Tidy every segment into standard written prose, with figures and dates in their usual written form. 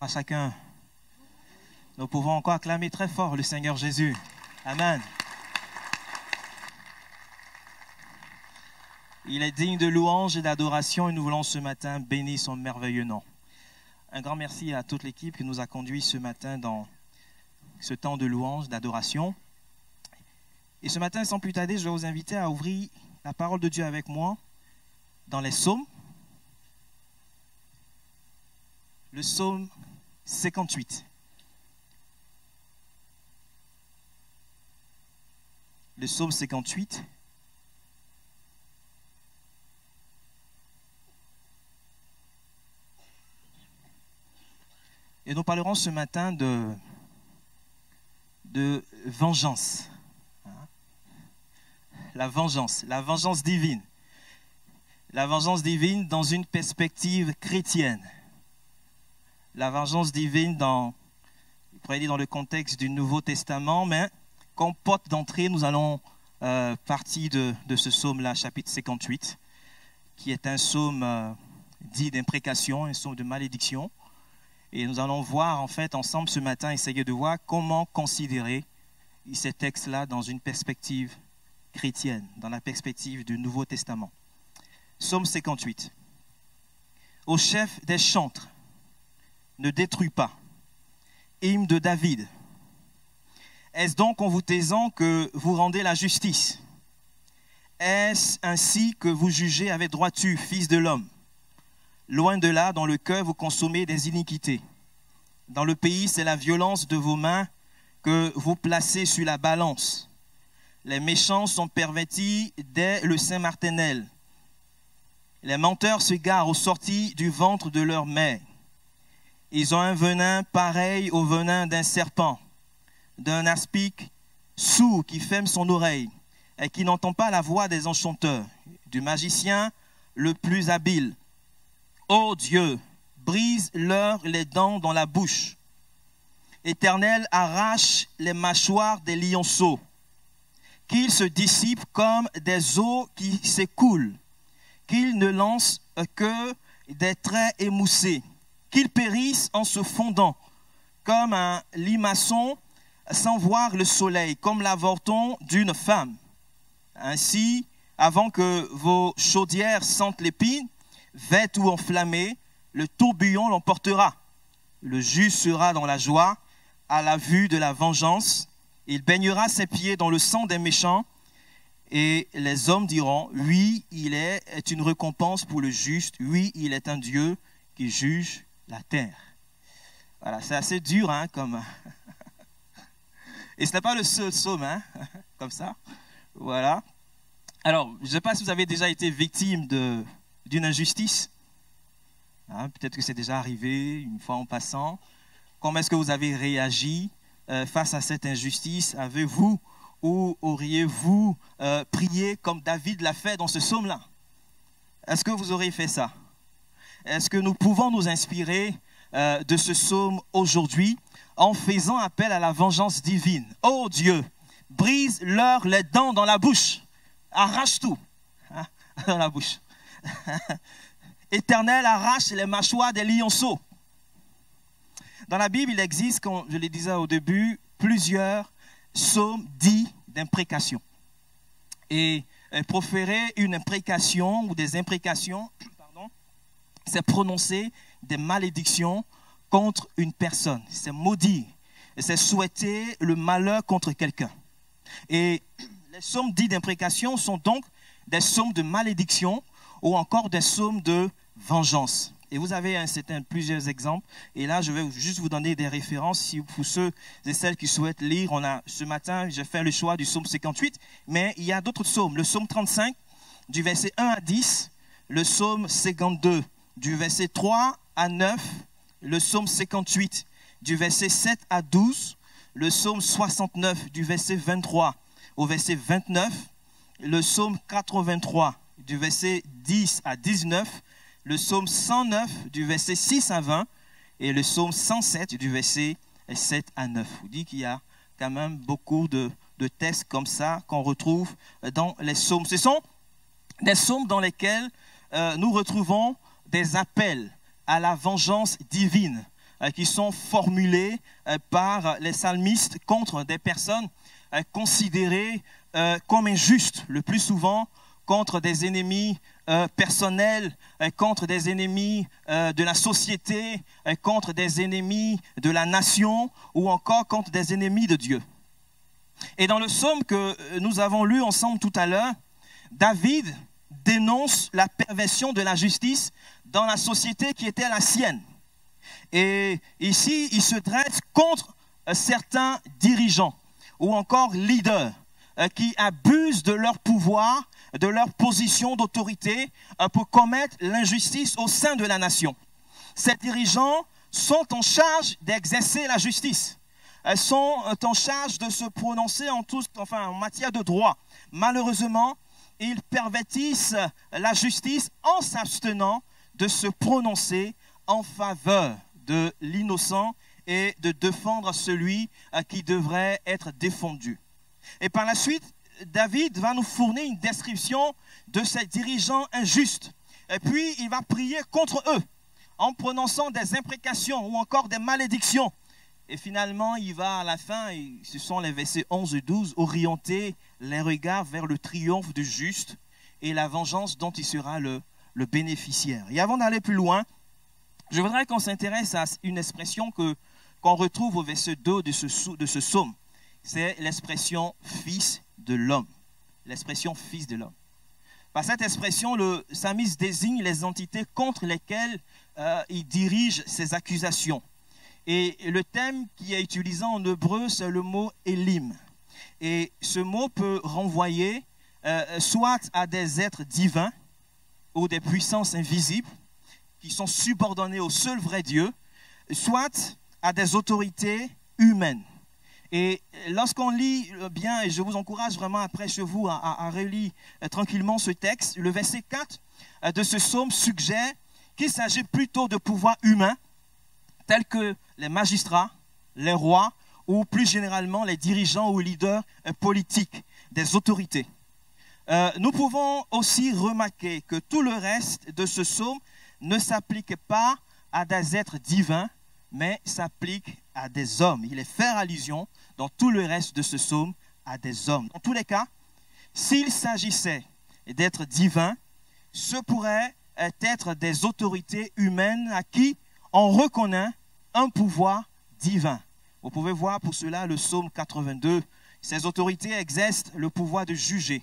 à chacun. Nous pouvons encore acclamer très fort le Seigneur Jésus. Amen. Il est digne de louange et d'adoration et nous voulons ce matin bénir son merveilleux nom. Un grand merci à toute l'équipe qui nous a conduits ce matin dans ce temps de louange, d'adoration. Et ce matin, sans plus tarder, je vais vous inviter à ouvrir la parole de Dieu avec moi dans les psaumes. Le psaume 58. Le psaume 58. Et nous parlerons ce matin de vengeance. La vengeance divine. La vengeance divine dans une perspective chrétienne. La vengeance divine dans le contexte du Nouveau Testament, mais comme porte d'entrée, nous allons partir de ce psaume-là, chapitre 58, qui est un psaume dit d'imprécation, un psaume de malédiction. Et nous allons voir, en fait, ensemble ce matin, essayer de voir comment considérer ces textes-là dans une perspective chrétienne, dans la perspective du Nouveau Testament. Psaume 58. Au chef des chantres, ne détruis pas. Hymne de David. Est-ce donc en vous taisant que vous rendez la justice? Est-ce ainsi que vous jugez avec droiture, fils de l'homme? Loin de là, dans le cœur, vous consommez des iniquités. Dans le pays, c'est la violence de vos mains que vous placez sur la balance. Les méchants sont pervertis dès le sein maternel. Les menteurs se garent aux sorties du ventre de leur mère. Ils ont un venin pareil au venin d'un serpent, d'un aspic sourd qui ferme son oreille et qui n'entend pas la voix des enchanteurs, du magicien le plus habile. Ô Dieu, brise-leur les dents dans la bouche. Éternel, arrache les mâchoires des lionceaux. Qu'ils se dissipent comme des eaux qui s'écoulent. Qu'ils ne lancent que des traits émoussés. Qu'ils périssent en se fondant, comme un limaçon sans voir le soleil, comme l'avorton d'une femme. Ainsi, avant que vos chaudières sentent l'épine, vête ou enflammée, le tourbillon l'emportera. Le juste sera dans la joie à la vue de la vengeance. Il baignera ses pieds dans le sang des méchants. Et les hommes diront, oui, il est une récompense pour le juste. Oui, il est un Dieu qui juge la terre. Voilà, c'est assez dur, hein, comme... Et ce n'est pas le seul psaume, hein, comme ça. Voilà. Alors, je ne sais pas si vous avez déjà été victime d'une injustice. Hein, peut-être que c'est déjà arrivé une fois en passant. Comment est-ce que vous avez réagi face à cette injustice? Avez-vous ou auriez-vous prié comme David l'a fait dans ce psaume-là? Est-ce que vous auriez fait ça? Est-ce que nous pouvons nous inspirer de ce psaume aujourd'hui en faisant appel à la vengeance divine? Oh Dieu, brise-leur les dents dans la bouche. Arrache tout, hein, dans la bouche. Éternel, arrache les mâchoires des lionceaux. Dans la Bible, il existe, comme je le disais au début, plusieurs psaumes dits d'imprécation. Et proférer une imprécation ou des imprécations, c'est prononcer des malédictions contre une personne. C'est maudire. C'est souhaiter le malheur contre quelqu'un. Et les psaumes dits d'imprécation sont donc des psaumes de malédiction ou encore des psaumes de vengeance. Et vous avez plusieurs exemples. Et là, je vais juste vous donner des références pour ceux et celles qui souhaitent lire. Ce matin, j'ai fait le choix du psaume 58, mais il y a d'autres psaumes. Le psaume 35, du verset 1 à 10. Le psaume 52, du verset 3 à 9. Le psaume 58, du verset 7 à 12. Le psaume 69, du verset 23 au verset 29. Le psaume 83, du verset 10 à 19, le psaume 109 du verset 6 à 20 et le psaume 107 du verset 7 à 9. Je vous dis qu'il y a quand même beaucoup de textes comme ça qu'on retrouve dans les psaumes. Ce sont des psaumes dans lesquels nous retrouvons des appels à la vengeance divine qui sont formulées par les psalmistes contre des personnes considérées comme injustes, le plus souvent contre des ennemis personnels, contre des ennemis de la société, contre des ennemis de la nation ou encore contre des ennemis de Dieu. Et dans le psaume que nous avons lu ensemble tout à l'heure, David dénonce la perversion de la justice dans la société qui était la sienne. Et ici, il se dresse contre certains dirigeants ou encore leaders qui abusent de leur pouvoir, de leur position d'autorité pour commettre l'injustice au sein de la nation. Ces dirigeants sont en charge d'exercer la justice. Elles sont en charge de se prononcer en matière de droit. Malheureusement, ils pervertissent la justice en s'abstenant de se prononcer en faveur de l'innocent et de défendre celui qui devrait être défendu. Et par la suite, David va nous fournir une description de ces dirigeants injustes. Et puis, il va prier contre eux en prononçant des imprécations ou encore des malédictions. Et finalement, il va à la fin, et ce sont les versets 11 et 12, orienter les regards vers le triomphe du juste et la vengeance dont il sera le bénéficiaire. Et avant d'aller plus loin, je voudrais qu'on s'intéresse à une expression qu'on retrouve au verset 2 de ce psaume. C'est l'expression « fils de l'homme ». L'expression « fils de l'homme ». Par cette expression, le psalmiste désigne les entités contre lesquelles il dirige ses accusations. Et le thème qui est utilisé en hébreu, c'est le mot « élim ». Et ce mot peut renvoyer soit à des êtres divins ou des puissances invisibles qui sont subordonnées au seul vrai Dieu, soit à des autorités humaines. Et lorsqu'on lit bien, et je vous encourage vraiment après chez vous à relire tranquillement ce texte, le verset 4 de ce psaume suggère qu'il s'agit plutôt de pouvoirs humains, tels que les magistrats, les rois, ou plus généralement les dirigeants ou leaders politiques, des autorités. Nous pouvons aussi remarquer que tout le reste de ce psaume ne s'applique pas à des êtres divins, mais s'applique à des hommes. Il est fait allusion dans tout le reste de ce psaume à des hommes. Dans tous les cas, s'il s'agissait d'êtres divins, ce pourrait être des autorités humaines à qui on reconnaît un pouvoir divin. Vous pouvez voir pour cela le psaume 82. Ces autorités exercent le pouvoir de juger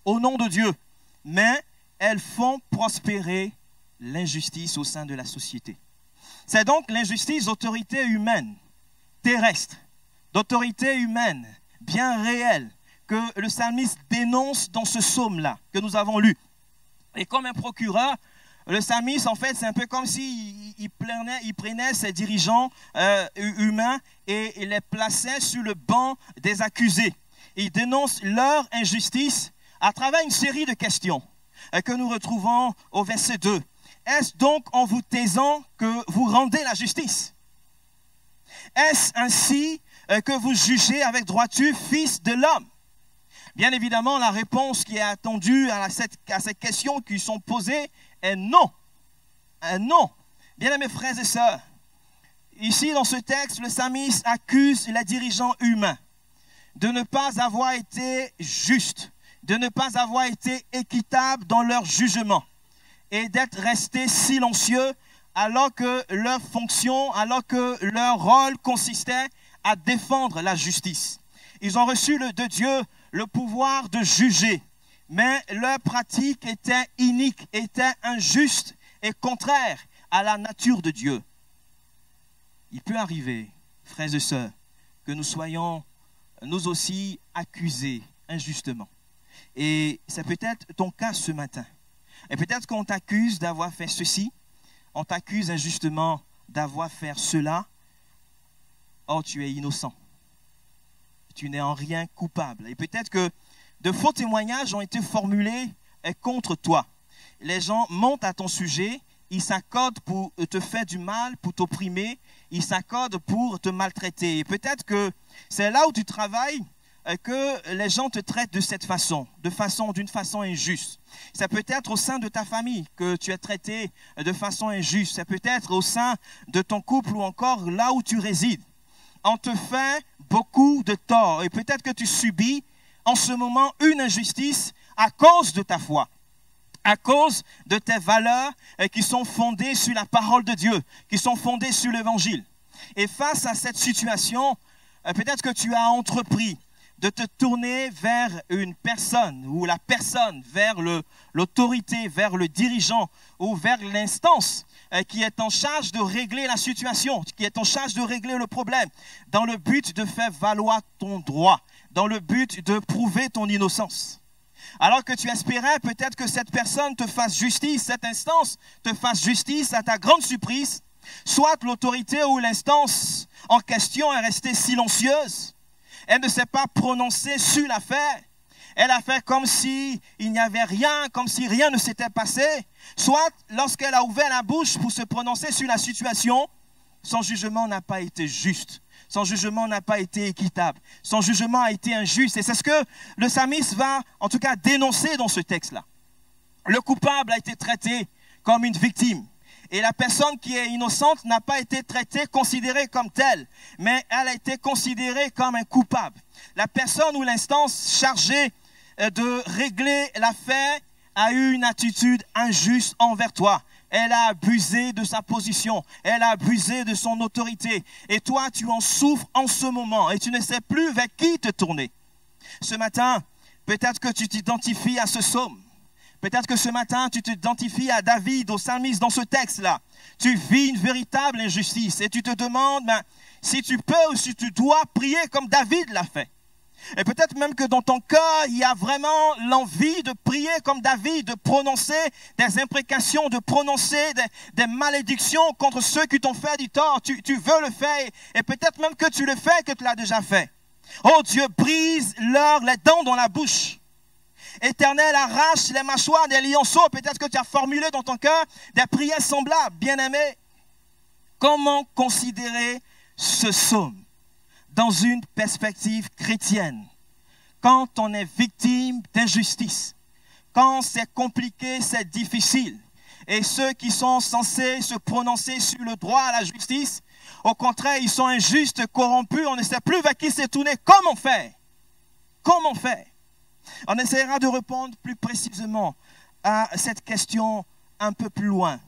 au nom de Dieu, mais elles font prospérer l'injustice au sein de la société. C'est donc l'injustice d'autorité humaine, terrestre, d'autorité humaine, bien réelle, que le psalmiste dénonce dans ce psaume-là, que nous avons lu. Et comme un procureur, le psalmiste, en fait, c'est un peu comme s'il prenait ses dirigeants humains et il les plaçait sur le banc des accusés. Il dénonce leur injustice à travers une série de questions que nous retrouvons au verset 2. Est-ce donc en vous taisant que vous rendez la justice? Est-ce ainsi que vous jugez avec droiture, fils de l'homme? Bien évidemment, la réponse qui est attendue à ces questions qui sont posées est non. Non. Bien aimés frères et sœurs, ici dans ce texte, le psalmiste accuse les dirigeants humains de ne pas avoir été justes, de ne pas avoir été équitables dans leur jugement et d'être restés silencieux alors que leur fonction, alors que leur rôle consistait à défendre la justice. Ils ont reçu de Dieu le pouvoir de juger, mais leur pratique était inique, était injuste et contraire à la nature de Dieu. Il peut arriver, frères et sœurs, que nous soyons nous aussi accusés injustement. Et c'est peut-être ton cas ce matin. Et peut-être qu'on t'accuse d'avoir fait ceci, on t'accuse injustement d'avoir fait cela. Or, tu es innocent. Tu n'es en rien coupable. Et peut-être que de faux témoignages ont été formulés contre toi. Les gens montent à ton sujet, ils s'accordent pour te faire du mal, pour t'opprimer, ils s'accordent pour te maltraiter. Et peut-être que c'est là où tu travailles, que les gens te traitent de cette façon, d'une façon injuste. Ça peut être au sein de ta famille que tu es traité de façon injuste. Ça peut être au sein de ton couple ou encore là où tu résides. On te fait beaucoup de tort et peut-être que tu subis en ce moment une injustice à cause de ta foi, à cause de tes valeurs qui sont fondées sur la parole de Dieu, qui sont fondées sur l'Évangile. Et face à cette situation, peut-être que tu as entrepris de te tourner vers une personne ou la personne, vers l'autorité, vers le dirigeant ou vers l'instance qui est en charge de régler la situation, qui est en charge de régler le problème, dans le but de faire valoir ton droit, dans le but de prouver ton innocence. Alors que tu espérais peut-être que cette personne te fasse justice, cette instance te fasse justice, à ta grande surprise, soit l'autorité ou l'instance en question est restée silencieuse. Elle ne s'est pas prononcée sur l'affaire. Elle a fait comme s'il n'y avait rien, comme si rien ne s'était passé. Soit lorsqu'elle a ouvert la bouche pour se prononcer sur la situation, son jugement n'a pas été juste. Son jugement n'a pas été équitable. Son jugement a été injuste. Et c'est ce que le psalmiste va, en tout cas, dénoncer dans ce texte-là. Le coupable a été traité comme une victime. Et la personne qui est innocente n'a pas été traitée, considérée comme telle, mais elle a été considérée comme un coupable. La personne ou l'instance chargée de régler l'affaire a eu une attitude injuste envers toi. Elle a abusé de sa position, elle a abusé de son autorité. Et toi, tu en souffres en ce moment et tu ne sais plus vers qui te tourner. Ce matin, peut-être que tu t'identifies à ce psaume. Peut-être que ce matin, tu t'identifies à David, au psalmiste dans ce texte-là. Tu vis une véritable injustice et tu te demandes si tu peux ou si tu dois prier comme David l'a fait. Et peut-être même que dans ton cœur, il y a vraiment l'envie de prier comme David, de prononcer des imprécations, de prononcer des malédictions contre ceux qui t'ont fait du tort. Tu veux le faire et peut-être même que tu le fais, que tu l'as déjà fait. Oh Dieu, brise-leur les dents dans la bouche. Éternel, arrache les mâchoires des lionceaux. Peut-être que tu as formulé dans ton cœur des prières semblables. Bien-aimé, comment considérer ce psaume dans une perspective chrétienne? Quand on est victime d'injustice, quand c'est compliqué, c'est difficile, et ceux qui sont censés se prononcer sur le droit à la justice, au contraire, ils sont injustes, corrompus, on ne sait plus vers qui se tourner. Comment faire? Comment faire? On essaiera de répondre plus précisément à cette question un peu plus loin.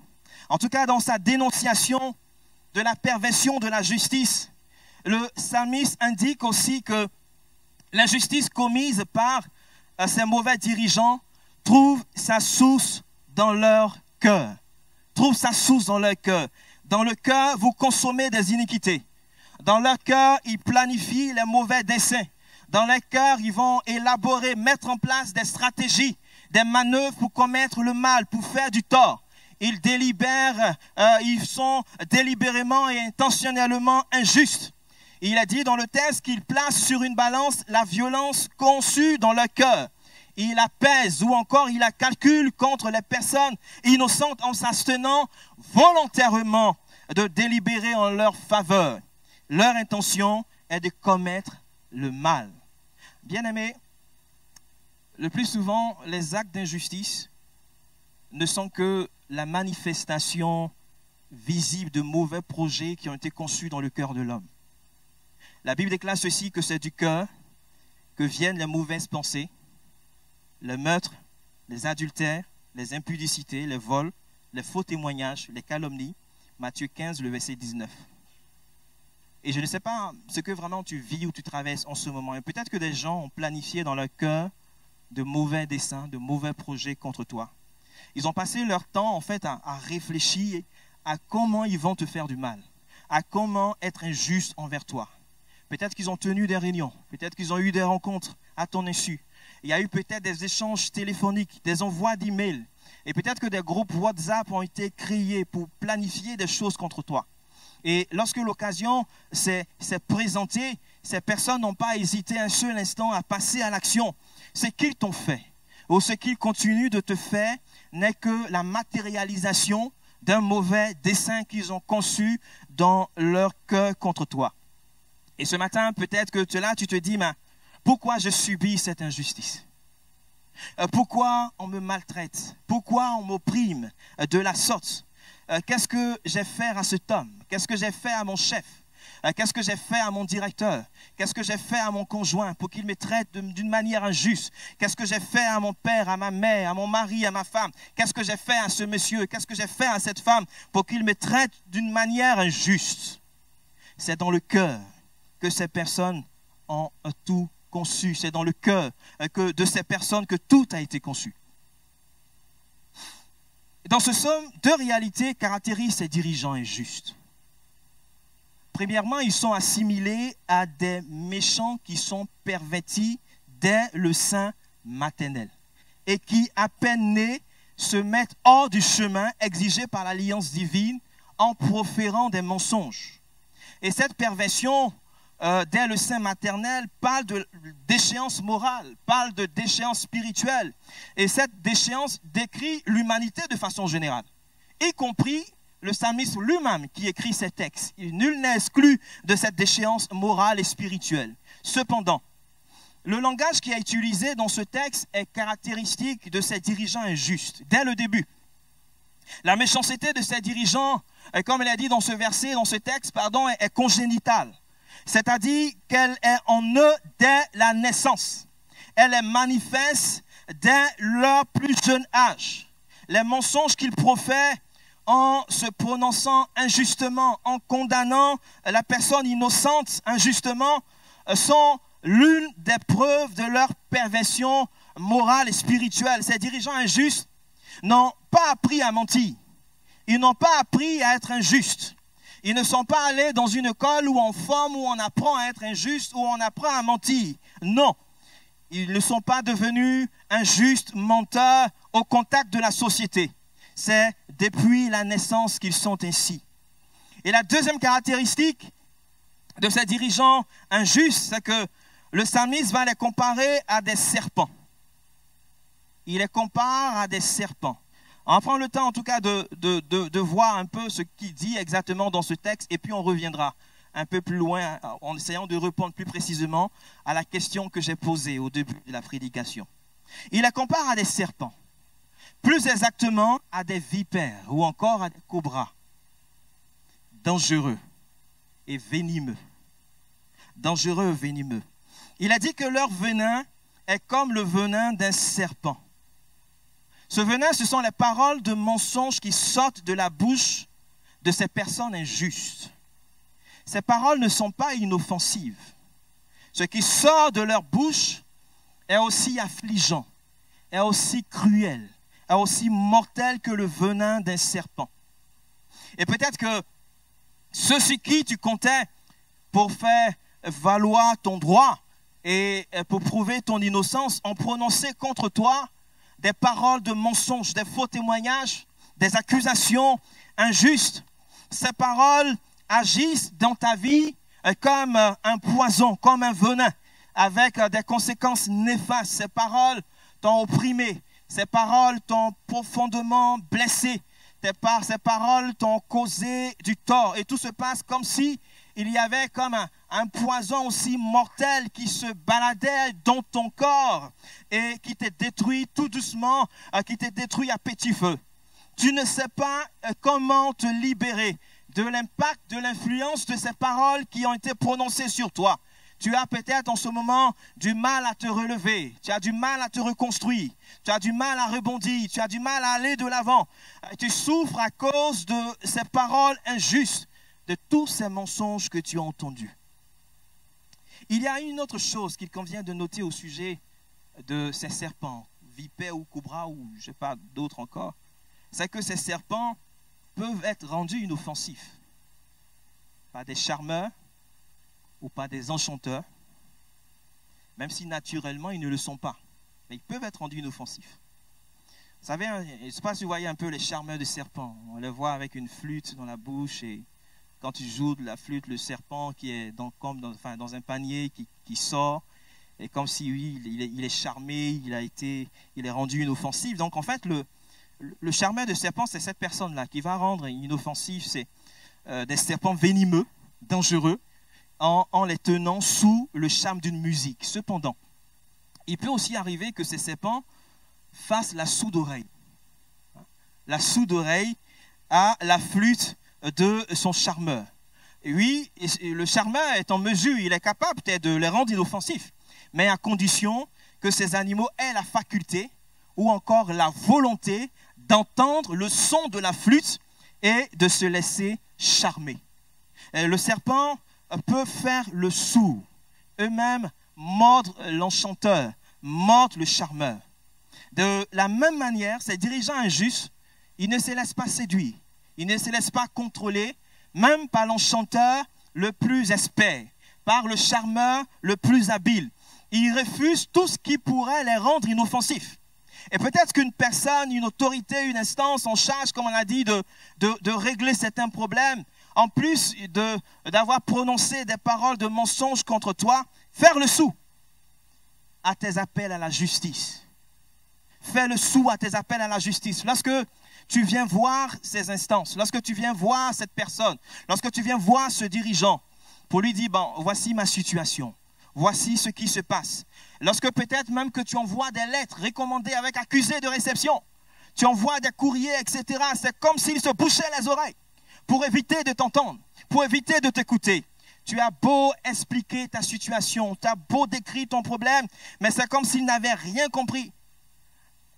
En tout cas, dans sa dénonciation de la perversion de la justice, le psalmiste indique aussi que l'injustice commise par ces mauvais dirigeants trouve sa source dans leur cœur. Trouve sa source dans leur cœur. Dans le cœur, vous consommez des iniquités. Dans leur cœur, ils planifient les mauvais desseins. Dans leur cœur, ils vont élaborer, mettre en place des stratégies, des manœuvres pour commettre le mal, pour faire du tort. Ils délibèrent, ils sont délibérément et intentionnellement injustes. Il a dit dans le texte qu'il place sur une balance la violence conçue dans leur cœur. Il la pèse ou encore il la calcule contre les personnes innocentes en s'abstenant volontairement de délibérer en leur faveur. Leur intention est de commettre le mal. Bien-aimés, le plus souvent, les actes d'injustice ne sont que la manifestation visible de mauvais projets qui ont été conçus dans le cœur de l'homme. La Bible déclare ceci, que c'est du cœur que viennent les mauvaises pensées, le meurtre, les adultères, les impudicités, les vols, les faux témoignages, les calomnies. Matthieu 15, le verset 19. Et je ne sais pas ce que vraiment tu vis ou tu traverses en ce moment. Et peut-être que des gens ont planifié dans leur cœur de mauvais desseins, de mauvais projets contre toi. Ils ont passé leur temps en fait à réfléchir à comment ils vont te faire du mal, à comment être injuste envers toi. Peut-être qu'ils ont tenu des réunions, peut-être qu'ils ont eu des rencontres à ton insu. Il y a eu peut-être des échanges téléphoniques, des envois d'emails. Et peut-être que des groupes WhatsApp ont été créés pour planifier des choses contre toi. Et lorsque l'occasion s'est présentée, ces personnes n'ont pas hésité un seul instant à passer à l'action. Ce qu'ils t'ont fait ou ce qu'ils continuent de te faire n'est que la matérialisation d'un mauvais dessein qu'ils ont conçu dans leur cœur contre toi. Et ce matin, peut-être que là, tu te dis, mais Pourquoi je subis cette injustice? Pourquoi on me maltraite? Pourquoi on m'opprime de la sorte? Qu'est-ce que j'ai fait à cet homme? Qu'est-ce que j'ai fait à mon chef? Qu'est-ce que j'ai fait à mon directeur? Qu'est-ce que j'ai fait à mon conjoint pour qu'il me traite d'une manière injuste? Qu'est-ce que j'ai fait à mon père, à ma mère, à mon mari, à ma femme? Qu'est-ce que j'ai fait à ce monsieur? Qu'est-ce que j'ai fait à cette femme pour qu'il me traite d'une manière injuste? C'est dans le cœur que ces personnes ont tout conçu. C'est dans le cœur de ces personnes que tout a été conçu. Dans ce psaume, deux réalités caractérisent ces dirigeants injustes. Premièrement, ils sont assimilés à des méchants qui sont pervertis dès le sein maternel et qui, à peine nés, se mettent hors du chemin exigé par l'alliance divine en proférant des mensonges. Et cette perversion, dès le sein maternel, parle de déchéance morale, parle de déchéance spirituelle. Et cette déchéance décrit l'humanité de façon générale, y compris le psalmiste lui-même qui écrit ces textes. Nul n'est exclu de cette déchéance morale et spirituelle. Cependant, le langage qui est utilisé dans ce texte est caractéristique de ces dirigeants injustes. Dès le début, la méchanceté de ces dirigeants, comme il a dit dans ce verset, dans ce texte, est congénitale. C'est-à-dire qu'elle est en eux dès la naissance. Elle est manifeste dès leur plus jeune âge. Les mensonges qu'ils profèrent en se prononçant injustement, en condamnant la personne innocente injustement, sont l'une des preuves de leur perversion morale et spirituelle. Ces dirigeants injustes n'ont pas appris à mentir. Ils n'ont pas appris à être injustes. Ils ne sont pas allés dans une école où on forme, où on apprend à être injuste, où on apprend à mentir. Non, ils ne sont pas devenus injustes, menteurs au contact de la société. C'est depuis la naissance qu'ils sont ainsi. Et la deuxième caractéristique de ces dirigeants injustes, c'est que le psalmiste va les comparer à des serpents. Il les compare à des serpents. On va prendre le temps en tout cas de voir un peu ce qu'il dit exactement dans ce texte et puis on reviendra un peu plus loin en essayant de répondre plus précisément à la question que j'ai posée au début de la prédication. Il les compare à des serpents. Plus exactement à des vipères ou encore à des cobras, dangereux et venimeux. Dangereux et venimeux. Il a dit que leur venin est comme le venin d'un serpent. Ce venin, ce sont les paroles de mensonges qui sortent de la bouche de ces personnes injustes. Ces paroles ne sont pas inoffensives. Ce qui sort de leur bouche est aussi affligeant, est aussi cruel, est aussi mortel que le venin d'un serpent. Et peut-être que ceux sur qui tu comptais pour faire valoir ton droit et pour prouver ton innocence ont prononcé contre toi des paroles de mensonges, des faux témoignages, des accusations injustes. Ces paroles agissent dans ta vie comme un poison, comme un venin, avec des conséquences néfastes. Ces paroles t'ont opprimé. Ces paroles t'ont profondément blessé. Ces paroles t'ont causé du tort. Et tout se passe comme si il y avait comme un poison aussi mortel qui se baladait dans ton corps et qui te détruit tout doucement, qui te détruit à petit feu. Tu ne sais pas comment te libérer de l'impact, de l'influence de ces paroles qui ont été prononcées sur toi. Tu as peut-être en ce moment du mal à te relever, tu as du mal à te reconstruire, tu as du mal à rebondir, tu as du mal à aller de l'avant. Tu souffres à cause de ces paroles injustes, de tous ces mensonges que tu as entendus. Il y a une autre chose qu'il convient de noter au sujet de ces serpents, vipères ou cobras ou je ne sais pas d'autres encore, c'est que ces serpents peuvent être rendus inoffensifs par des charmeurs ou par des enchanteurs, même si naturellement ils ne le sont pas. Mais ils peuvent être rendus inoffensifs. Vous savez, je ne sais pas si vous voyez un peu les charmeurs de serpents. On les voit avec une flûte dans la bouche et quand tu joues de la flûte, le serpent qui est dans un panier qui sort, et comme si oui, il est charmé, il est rendu inoffensif. Donc en fait, le charmeur de serpent, c'est cette personne-là qui va rendre inoffensif. C'est des serpents venimeux, dangereux, en les tenant sous le charme d'une musique. Cependant, il peut aussi arriver que ces serpents fassent la sourde oreille. La sourde oreille à la flûte de son charmeur. Et oui, le charmeur est en mesure, il est capable peut-être de les rendre inoffensifs, mais à condition que ces animaux aient la faculté ou encore la volonté d'entendre le son de la flûte et de se laisser charmer. Et le serpent peut faire le sourd, eux-mêmes mordre l'enchanteur, mordre le charmeur. De la même manière, ces dirigeants injustes, ils ne se laissent pas séduire, ils ne se laissent pas contrôler, même par l'enchanteur le plus expert, par le charmeur le plus habile. Ils refusent tout ce qui pourrait les rendre inoffensifs. Et peut-être qu'une personne, une autorité, une instance en charge, comme on a dit, de régler certains problèmes, en plus d'avoir prononcé des paroles de mensonge contre toi, faire le sourd à tes appels à la justice. Fais le sourd à tes appels à la justice. Lorsque tu viens voir ces instances, lorsque tu viens voir cette personne, lorsque tu viens voir ce dirigeant, pour lui dire, bon, voici ma situation, voici ce qui se passe. Lorsque peut-être même que tu envoies des lettres recommandées avec accusé de réception, tu envoies des courriers, etc. C'est comme s'il se bouchait les oreilles pour éviter de t'entendre, pour éviter de t'écouter. Tu as beau expliquer ta situation, tu as beau décrire ton problème, mais c'est comme s'il n'avait rien compris.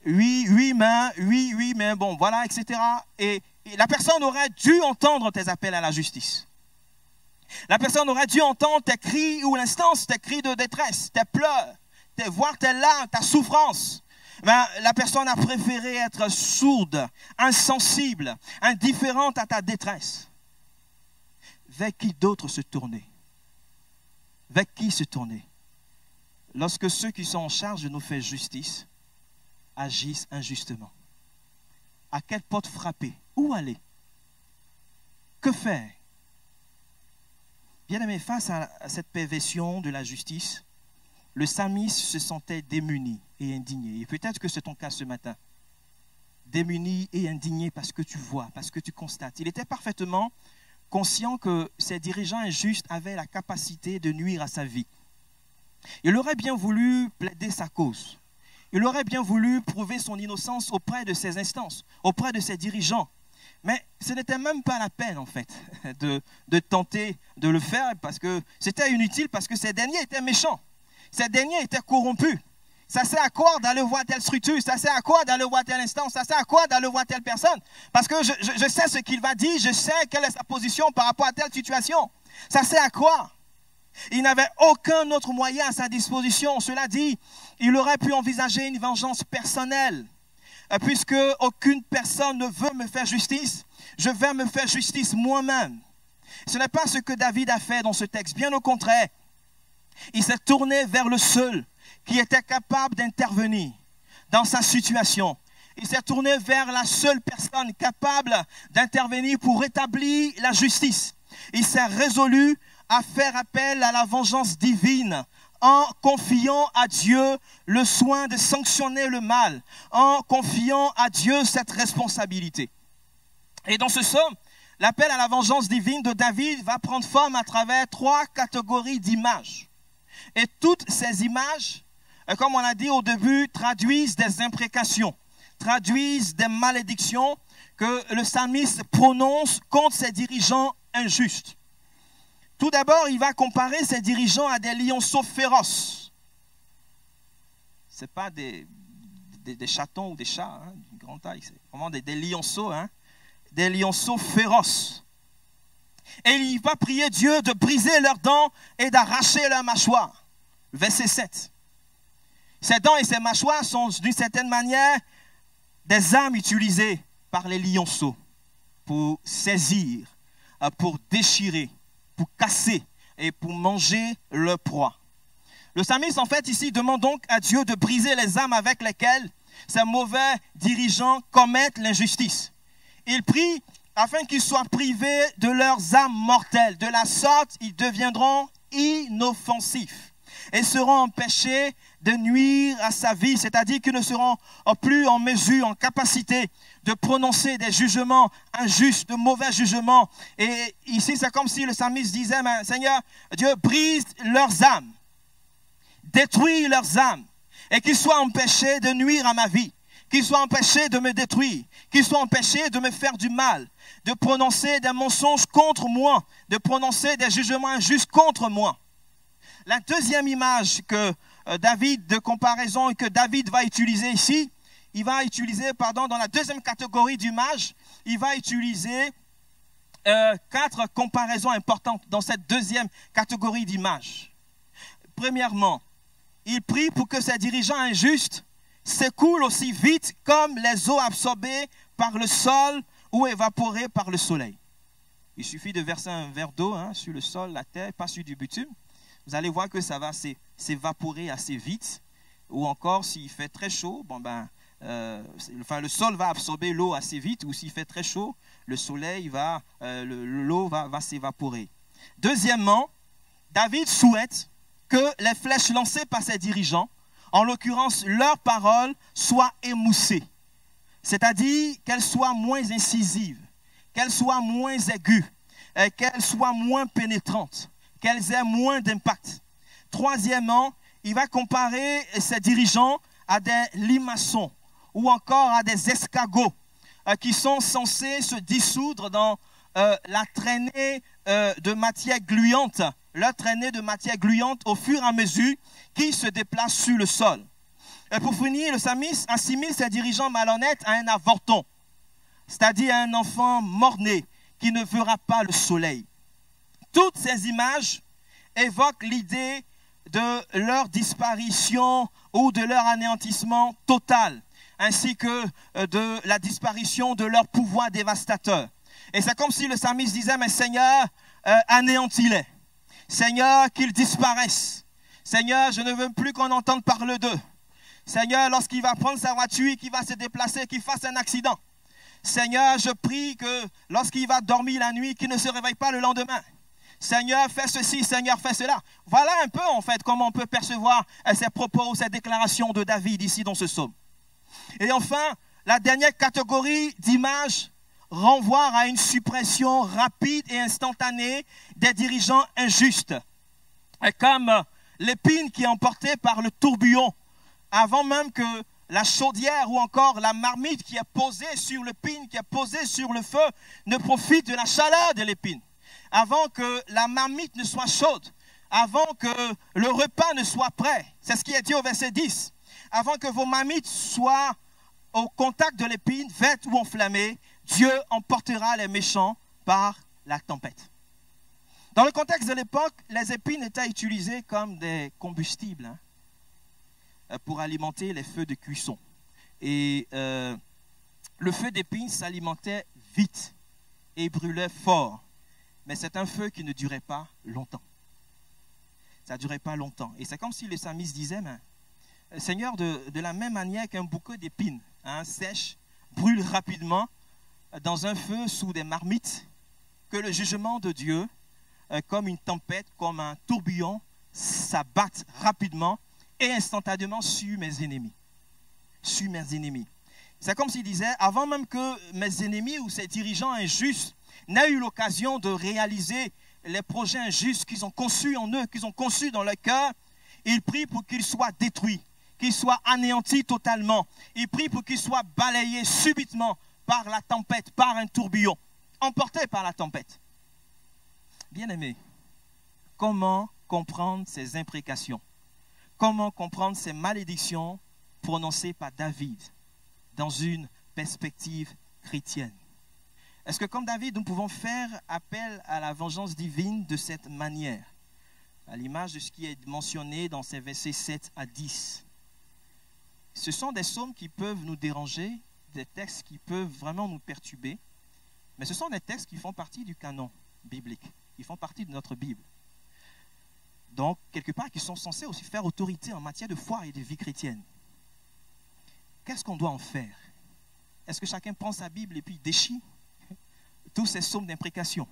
Oui, mais bon, voilà, etc. Et la personne aurait dû entendre tes appels à la justice. La personne aurait dû entendre tes cris ou l'instance, tes cris de détresse, tes pleurs, voir tes larmes, ta souffrance. Ben, la personne a préféré être sourde, insensible, indifférente à ta détresse. Vers qui d'autre se tourner? Vers qui se tourner? Lorsque ceux qui sont en charge de nous faire justice agissent injustement. À quelle porte frapper? Où aller? Que faire? Bien-aimé, face à cette perversion de la justice, le psalmiste se sentait démuni et indigné. Et peut-être que c'est ton cas ce matin. Démuni et indigné parce que tu vois, parce que tu constates. Il était parfaitement conscient que ces dirigeants injustes avaient la capacité de nuire à sa vie. Il aurait bien voulu plaider sa cause. Il aurait bien voulu prouver son innocence auprès de ces instances, auprès de ces dirigeants. Mais ce n'était même pas la peine, en fait, de tenter de le faire parce que c'était inutile, parce que ces derniers étaient méchants. Ces derniers étaient corrompus. Ça sert à quoi d'aller voir telle structure? Ça sert à quoi d'aller voir telle instance? Ça sert à quoi d'aller voir telle personne? Parce que je sais ce qu'il va dire, je sais quelle est sa position par rapport à telle situation. Ça sert à quoi? Il n'avait aucun autre moyen à sa disposition. Cela dit, il aurait pu envisager une vengeance personnelle. Puisque aucune personne ne veut me faire justice, je vais me faire justice moi-même. Ce n'est pas ce que David a fait dans ce texte. Bien au contraire, il s'est tourné vers le seul qui était capable d'intervenir dans sa situation. Il s'est tourné vers la seule personne capable d'intervenir pour rétablir la justice. Il s'est résolu à faire appel à la vengeance divine en confiant à Dieu le soin de sanctionner le mal, en confiant à Dieu cette responsabilité. Et dans ce psaume, l'appel à la vengeance divine de David va prendre forme à travers 3 catégories d'images. Et toutes ces images, comme on l'a dit au début, traduisent des imprécations, traduisent des malédictions que le psalmiste prononce contre ses dirigeants injustes. Tout d'abord, il va comparer ses dirigeants à des lionceaux féroces. Ce n'est pas des chatons ou des chats, hein, d'une grande taille, c'est vraiment des lionceaux, hein, des lionceaux féroces. Et il va prier Dieu de briser leurs dents et d'arracher leurs mâchoires. Verset 7. Ces dents et ces mâchoires sont d'une certaine manière des armes utilisées par les lionceaux pour saisir, pour déchirer, pour casser et pour manger leur proie. Le psalmiste, en fait, ici, demande donc à Dieu de briser les armes avec lesquelles ces mauvais dirigeants commettent l'injustice. Il prie afin qu'ils soient privés de leurs armes mortelles. De la sorte, ils deviendront inoffensifs et seront empêchés de nuire à sa vie, c'est-à-dire qu'ils ne seront plus en mesure, en capacité de prononcer des jugements injustes, de mauvais jugements. Et ici, c'est comme si le psalmiste disait, Seigneur, Dieu brise leurs âmes, détruit leurs âmes, et qu'ils soient empêchés de nuire à ma vie, qu'ils soient empêchés de me détruire, qu'ils soient empêchés de me faire du mal, de prononcer des mensonges contre moi, de prononcer des jugements injustes contre moi. La deuxième image de comparaison que David va utiliser ici, il va utiliser, dans la deuxième catégorie d'images, il va utiliser 4 comparaisons importantes dans cette deuxième catégorie d'images. Premièrement, il prie pour que ses dirigeants injustes s'écoulent aussi vite comme les eaux absorbées par le sol ou évaporées par le soleil. Il suffit de verser un verre d'eau sur le sol, la terre, pas sur du bitume. Vous allez voir que ça va s'évaporer assez vite. Ou encore, s'il fait très chaud, le sol va absorber l'eau assez vite. Ou s'il fait très chaud, le soleil l'eau va s'évaporer. Deuxièmement, David souhaite que les flèches lancées par ses dirigeants, en l'occurrence leurs paroles, soient émoussées. C'est-à-dire qu'elles soient moins incisives, qu'elles soient moins aiguës, qu'elles soient moins pénétrantes, qu'elles aient moins d'impact. Troisièmement, il va comparer ses dirigeants à des limaçons ou encore à des escargots qui sont censés se dissoudre dans la traînée de matière gluante, leur traînée de matière gluante au fur et à mesure qu'ils se déplacent sur le sol. Et pour finir, le psalmiste assimile ses dirigeants malhonnêtes à un avorton, c'est-à-dire à un enfant mort-né qui ne verra pas le soleil. Toutes ces images évoquent l'idée de leur disparition ou de leur anéantissement total, ainsi que de la disparition de leur pouvoir dévastateur. Et c'est comme si le psalmiste disait, mais Seigneur, anéantis-les. Seigneur, qu'ils disparaissent. Seigneur, je ne veux plus qu'on entende parler d'eux. Seigneur, lorsqu'il va prendre sa voiture, qu'il va se déplacer, qu'il fasse un accident. Seigneur, je prie que lorsqu'il va dormir la nuit, qu'il ne se réveille pas le lendemain. Seigneur, fais ceci, Seigneur, fais cela. Voilà un peu, en fait, comment on peut percevoir ces propos, ces déclarations de David ici dans ce psaume. Et enfin, la dernière catégorie d'images renvoie à une suppression rapide et instantanée des dirigeants injustes. Et comme l'épine qui est emportée par le tourbillon, avant même que la chaudière ou encore la marmite qui est posée sur l'épine, qui est posée sur le feu, ne profite de la chaleur de l'épine. Avant que la marmite ne soit chaude, avant que le repas ne soit prêt. C'est ce qui est dit au verset 10. Avant que vos marmites soient au contact de l'épine, vêtues ou enflammées, Dieu emportera les méchants par la tempête. Dans le contexte de l'époque, les épines étaient utilisées comme des combustibles pour alimenter les feux de cuisson. Et le feu d'épines s'alimentait vite et brûlait fort. Mais c'est un feu qui ne durait pas longtemps. Ça ne durait pas longtemps. Et c'est comme si le psalmiste disait, Seigneur, de la même manière qu'un bouquet d'épines sèche brûle rapidement dans un feu sous des marmites, que le jugement de Dieu, comme une tempête, comme un tourbillon, s'abatte rapidement et instantanément sur mes ennemis. Sur mes ennemis. C'est comme s'il disait, avant même que mes ennemis ou ces dirigeants injustes n'aient eu l'occasion de réaliser les projets injustes qu'ils ont conçus en eux, qu'ils ont conçus dans leur cœur, ils prient pour qu'ils soient détruits, qu'ils soient anéantis totalement. Ils prient pour qu'ils soient balayés subitement par la tempête, par un tourbillon, emportés par la tempête. Bien-aimés, comment comprendre ces imprécations? Comment comprendre ces malédictions prononcées par David dans une perspective chrétienne? Est-ce que comme David, nous pouvons faire appel à la vengeance divine de cette manière, à l'image de ce qui est mentionné dans ces versets 7 à 10? Ce sont des psaumes qui peuvent nous déranger, des textes qui peuvent vraiment nous perturber, mais ce sont des textes qui font partie du canon biblique, qui font partie de notre Bible. Donc, quelque part, qui sont censés aussi faire autorité en matière de foi et de vie chrétienne. Qu'est-ce qu'on doit en faire? Est-ce que chacun prend sa Bible et puis déchire tous ces psaumes d'imprécation?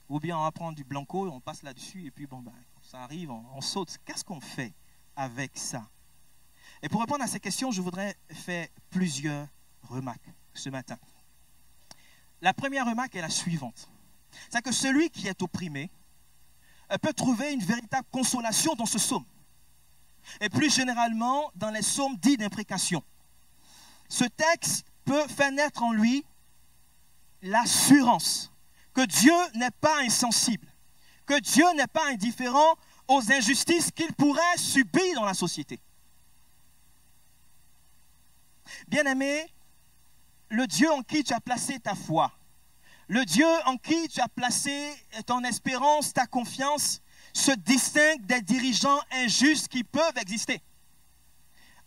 Ou bien on va prendre du blanco et on passe là-dessus et puis ça arrive, on saute. Qu'est-ce qu'on fait avec ça? Et pour répondre à ces questions, je voudrais faire plusieurs remarques ce matin. La première remarque est la suivante. C'est que celui qui est opprimé peut trouver une véritable consolation dans ce psaume. Et plus généralement, dans les psaumes dits d'imprécation. Ce texte peut faire naître en lui l'assurance que Dieu n'est pas insensible, que Dieu n'est pas indifférent aux injustices qu'il pourrait subir dans la société. Bien-aimé, le Dieu en qui tu as placé ta foi, le Dieu en qui tu as placé ton espérance, ta confiance, se distingue des dirigeants injustes qui peuvent exister.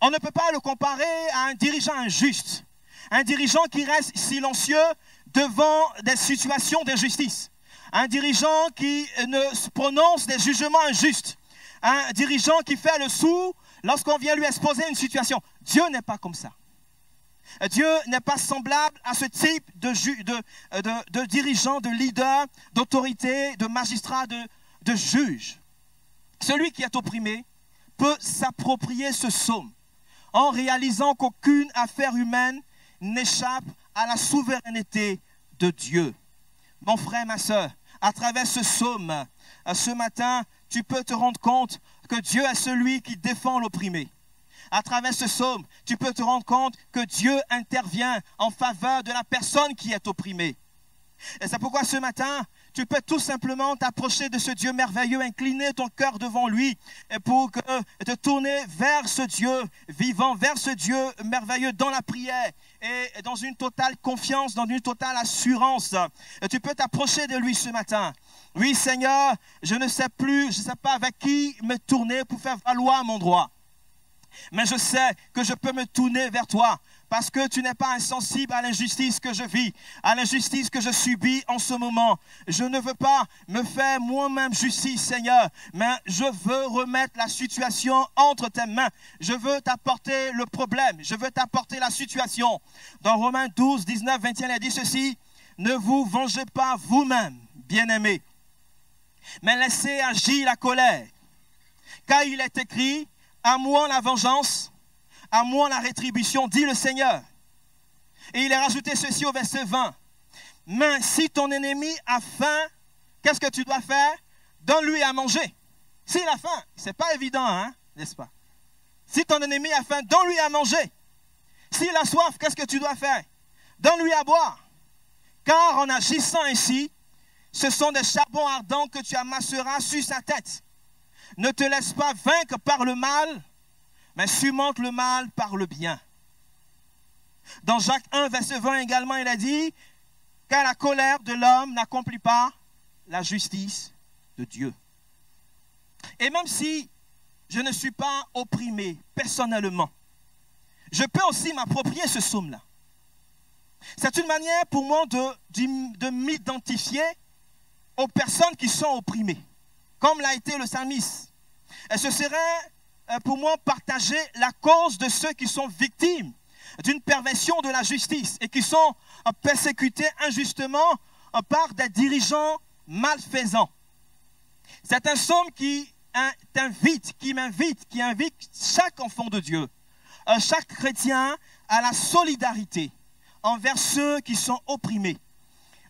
On ne peut pas le comparer à un dirigeant injuste, un dirigeant qui reste silencieux devant des situations d'injustice, un dirigeant qui ne prononce des jugements injustes, un dirigeant qui fait le sourd lorsqu'on vient lui exposer une situation. Dieu n'est pas comme ça. Dieu n'est pas semblable à ce type de dirigeant, de leader, d'autorité, de magistrat, de juge. Celui qui est opprimé peut s'approprier ce psaume en réalisant qu'aucune affaire humaine n'échappe à la souveraineté de Dieu. Mon frère, ma soeur, à travers ce psaume, ce matin, tu peux te rendre compte que Dieu est celui qui défend l'opprimé. À travers ce psaume, tu peux te rendre compte que Dieu intervient en faveur de la personne qui est opprimée. Et c'est pourquoi ce matin, tu peux tout simplement t'approcher de ce Dieu merveilleux, incliner ton cœur devant lui et pour te tourner vers ce Dieu vivant, vers ce Dieu merveilleux dans la prière et dans une totale confiance, dans une totale assurance. Et tu peux t'approcher de lui ce matin. Oui, Seigneur, je ne sais pas avec qui me tourner pour faire valoir mon droit. Mais je sais que je peux me tourner vers toi parce que tu n'es pas insensible à l'injustice que je vis, à l'injustice que je subis en ce moment. Je ne veux pas me faire moi-même justice, Seigneur, mais je veux remettre la situation entre tes mains. Je veux t'apporter le problème, je veux t'apporter la situation. Dans Romains 12, 19, 21, il dit ceci: ne vous vengez pas vous-même, bien-aimés, mais laissez agir la colère. Car il est écrit: à moi la vengeance, à moi la rétribution, dit le Seigneur. Et il a rajouté ceci au verset 20. Mais si ton ennemi a faim, qu'est-ce que tu dois faire? Donne-lui à manger. S'il a faim, c'est pas évident, hein, n'est-ce pas? Si ton ennemi a faim, donne-lui à manger. S'il a soif, qu'est-ce que tu dois faire? Donne-lui à boire. Car en agissant ainsi, ce sont des charbons ardents que tu amasseras sur sa tête. Ne te laisse pas vaincre par le mal, mais surmonte le mal par le bien. Dans Jacques 1, verset 20 également, il a dit: car la colère de l'homme n'accomplit pas la justice de Dieu. Et même si je ne suis pas opprimé personnellement, je peux aussi m'approprier ce psaume-là. C'est une manière pour moi de m'identifier aux personnes qui sont opprimées, comme l'a été le psalmiste. Et ce serait pour moi partager la cause de ceux qui sont victimes d'une perversion de la justice et qui sont persécutés injustement par des dirigeants malfaisants. C'est un psaume qui invite chaque enfant de Dieu, chaque chrétien à la solidarité envers ceux qui sont opprimés,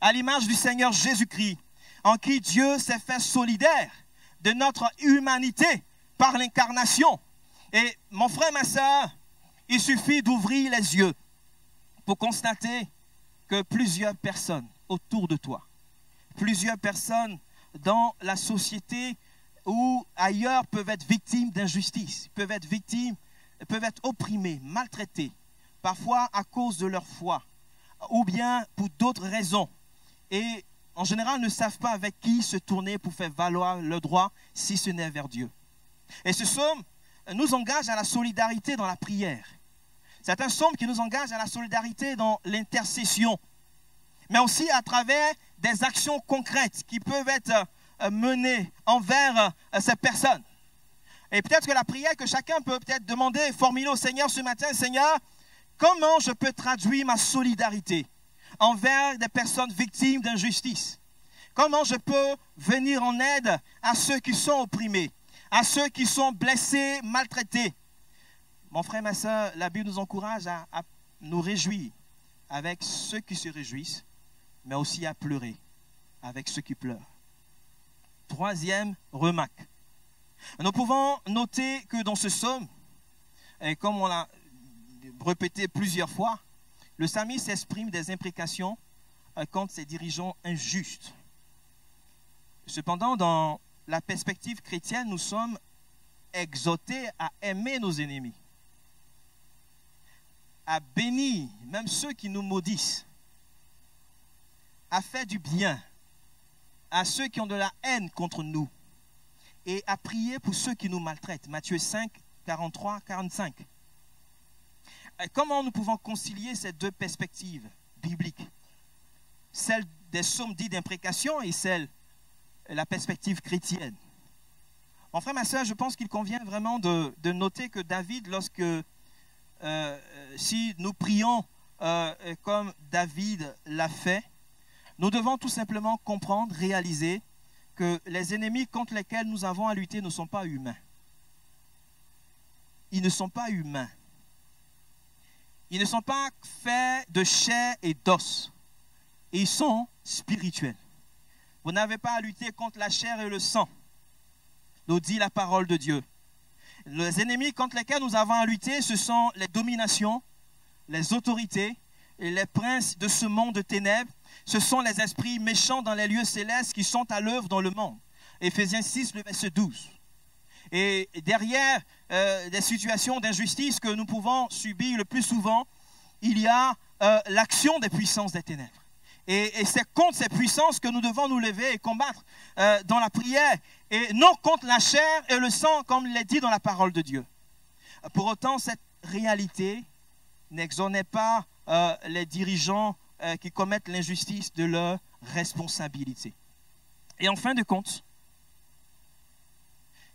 à l'image du Seigneur Jésus-Christ, en qui Dieu s'est fait solidaire de notre humanité par l'incarnation. Et mon frère, ma soeur, il suffit d'ouvrir les yeux pour constater que plusieurs personnes autour de toi, plusieurs personnes dans la société ou ailleurs peuvent être victimes d'injustice, peuvent être opprimées, maltraitées, parfois à cause de leur foi ou bien pour d'autres raisons. Et en général, ne savent pas avec qui se tourner pour faire valoir le droit, si ce n'est vers Dieu. Et ce psaume nous engage à la solidarité dans la prière. C'est un psaume qui nous engage à la solidarité dans l'intercession, mais aussi à travers des actions concrètes qui peuvent être menées envers ces personnes. Et peut-être que la prière que chacun peut peut-être demander et formuler au Seigneur ce matin: Seigneur, comment je peux traduire ma solidarité envers des personnes victimes d'injustice? Comment je peux venir en aide à ceux qui sont opprimés, à ceux qui sont blessés, maltraités. Mon frère, ma soeur, la Bible nous encourage à nous réjouir avec ceux qui se réjouissent, mais aussi à pleurer avec ceux qui pleurent. Troisième remarque. Nous pouvons noter que dans ce psaume, et comme on l'a répété plusieurs fois, le psalmiste exprime des imprécations contre ses dirigeants injustes. Cependant, dans la perspective chrétienne, nous sommes exhortés à aimer nos ennemis, à bénir même ceux qui nous maudissent, à faire du bien à ceux qui ont de la haine contre nous et à prier pour ceux qui nous maltraitent. Matthieu 5, 43, 45. Comment nous pouvons concilier ces deux perspectives bibliques, celle des psaumes dits d'imprécation et celle de la perspective chrétienne? Mon frère, ma soeur, je pense qu'il convient vraiment de noter que David, si nous prions comme David l'a fait, nous devons tout simplement comprendre, réaliser que les ennemis contre lesquels nous avons à lutter ne sont pas humains. Ils ne sont pas humains. Ils ne sont pas faits de chair et d'os. Ils sont spirituels. Vous n'avez pas à lutter contre la chair et le sang, nous dit la parole de Dieu. Les ennemis contre lesquels nous avons à lutter, ce sont les dominations, les autorités et les princes de ce monde de ténèbres. Ce sont les esprits méchants dans les lieux célestes qui sont à l'œuvre dans le monde. Éphésiens 6, le verset 12. Et derrière des situations d'injustice que nous pouvons subir le plus souvent, il y a l'action des puissances des ténèbres. Et c'est contre ces puissances que nous devons nous lever et combattre dans la prière, et non contre la chair et le sang, comme il est dit dans la parole de Dieu. Pour autant, cette réalité n'exonère pas les dirigeants qui commettent l'injustice de leur responsabilité. Et en fin de compte,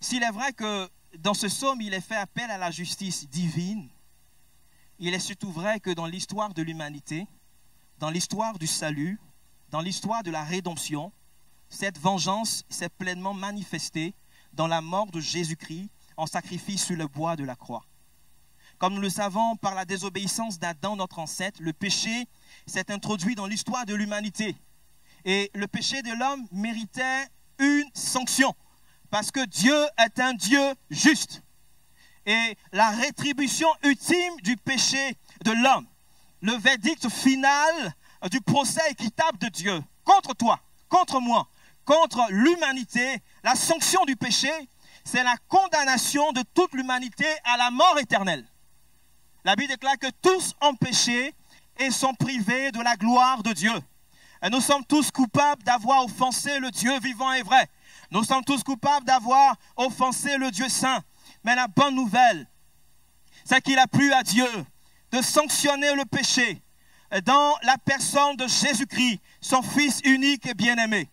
s'il est vrai que dans ce psaume, il est fait appel à la justice divine, il est surtout vrai que dans l'histoire de l'humanité, dans l'histoire du salut, dans l'histoire de la rédemption, cette vengeance s'est pleinement manifestée dans la mort de Jésus-Christ en sacrifice sur le bois de la croix. Comme nous le savons, par la désobéissance d'Adam, notre ancêtre, le péché s'est introduit dans l'histoire de l'humanité. Et le péché de l'homme méritait une sanction, parce que Dieu est un Dieu juste. Et la rétribution ultime du péché de l'homme, le verdict final du procès équitable de Dieu contre toi, contre moi, contre l'humanité, la sanction du péché, c'est la condamnation de toute l'humanité à la mort éternelle. La Bible déclare que tous ont péché et sont privés de la gloire de Dieu. Et nous sommes tous coupables d'avoir offensé le Dieu vivant et vrai. Nous sommes tous coupables d'avoir offensé le Dieu saint. Mais la bonne nouvelle, c'est qu'il a plu à Dieu de sanctionner le péché dans la personne de Jésus-Christ, son Fils unique et bien-aimé.